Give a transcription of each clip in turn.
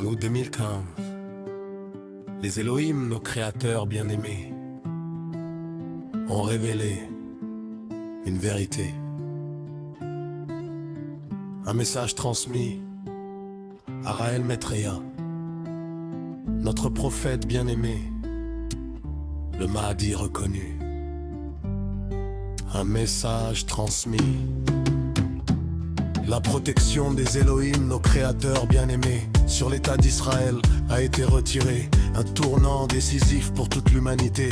En août 2015, les Elohim, nos créateurs bien-aimés, ont révélé une vérité. Un message transmis à Raël Maitreya, notre prophète bien-aimé, le Mahdi reconnu. Un message transmis. La protection des Elohim, nos créateurs bien-aimés, sur l'État d'Israël a été retirée. Un tournant décisif pour toute l'humanité.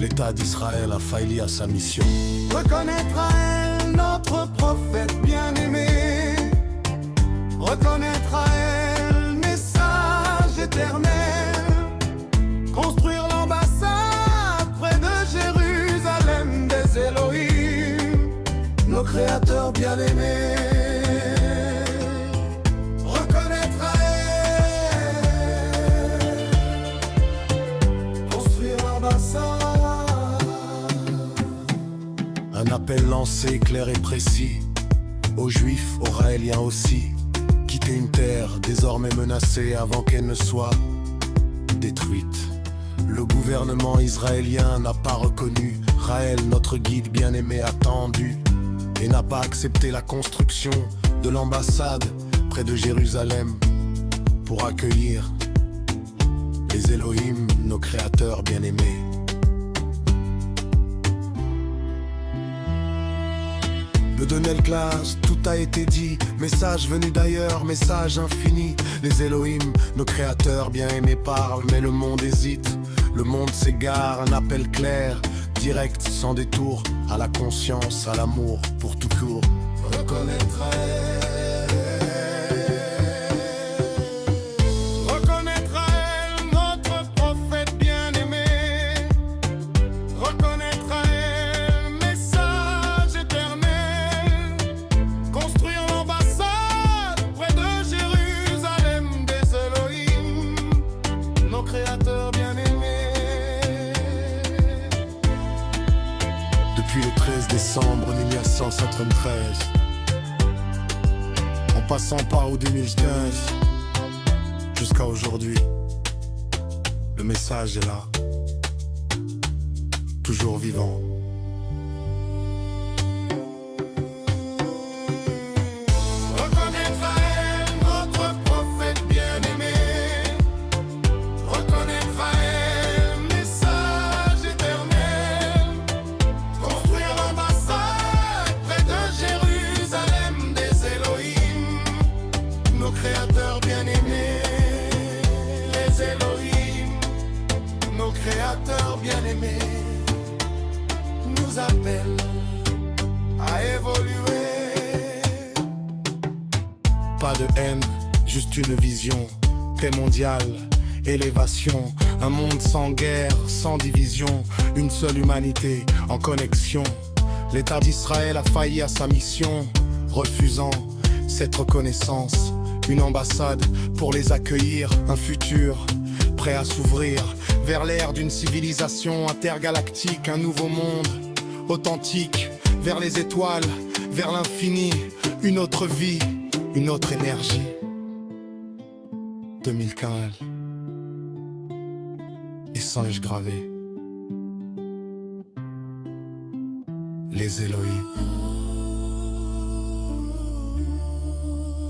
L'État d'Israël a failli à sa mission. Reconnaître à elle notre prophète bien-aimé. Reconnaître à elle message éternel. Construire l'ambassade près de Jérusalem des Elohim, nos créateurs bien-aimés. Reconnaître à elle, construire l'ambassade. Un appel lancé clair et précis aux Juifs, aux Raéliens aussi. Quitter une terre désormais menacée avant qu'elle ne soit détruite. Le gouvernement israélien n'a pas reconnu Raël, notre guide bien-aimé attendu, et n'a pas accepté la construction de l'ambassade près de Jérusalem pour accueillir les Elohim, nos créateurs bien-aimés. Le Donnel classe, tout a été dit. Message venu d'ailleurs, message infini. Les Elohim, nos créateurs bien-aimés parlent, mais le monde hésite. Le monde s'égare, un appel clair, direct, sans détour, à la conscience, à l'amour, pour tout court. Reconnaître à elle, reconnaître à elle notre prophète bien-aimé. Reconnaître à elle message éternel. Construire l'ambassade près de Jérusalem des Elohim, nos créateurs bien-aimés. Depuis le 13 décembre 1973, en passant par au 2015, jusqu'à aujourd'hui, le message est là, toujours vivant. Reconnaître à elle notre prophète bien-aimé. Reconnaître à elle message éternel. Construire l'ambassade près de Jérusalem des Elohim, nos créateurs bien-aimés. Les Elohim, nos créateurs bien-aimés, nous appellent à évoluer. Pas de haine, juste une vision, paix mondiale, élévation. Un monde sans guerre, sans division, une seule humanité en connexion. L'État d'Israël a failli à sa mission, refusant cette reconnaissance. Une ambassade pour les accueillir, un futur prêt à s'ouvrir vers l'ère d'une civilisation intergalactique, un nouveau monde authentique, vers les étoiles, vers l'infini, une autre vie, une autre énergie. 2015, les singes gravés, les Elohim,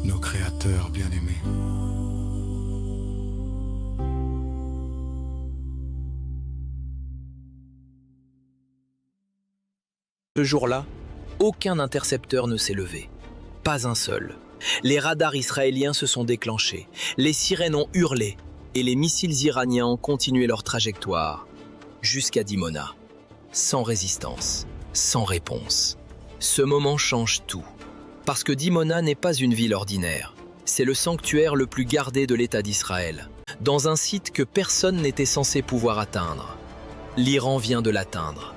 nos créateurs bien-aimés. Ce jour-là, aucun intercepteur ne s'est levé. Pas un seul. Les radars israéliens se sont déclenchés, les sirènes ont hurlé et les missiles iraniens ont continué leur trajectoire jusqu'à Dimona. Sans résistance, sans réponse. Ce moment change tout. Parce que Dimona n'est pas une ville ordinaire. C'est le sanctuaire le plus gardé de l'État d'Israël, dans un site que personne n'était censé pouvoir atteindre. L'Iran vient de l'atteindre.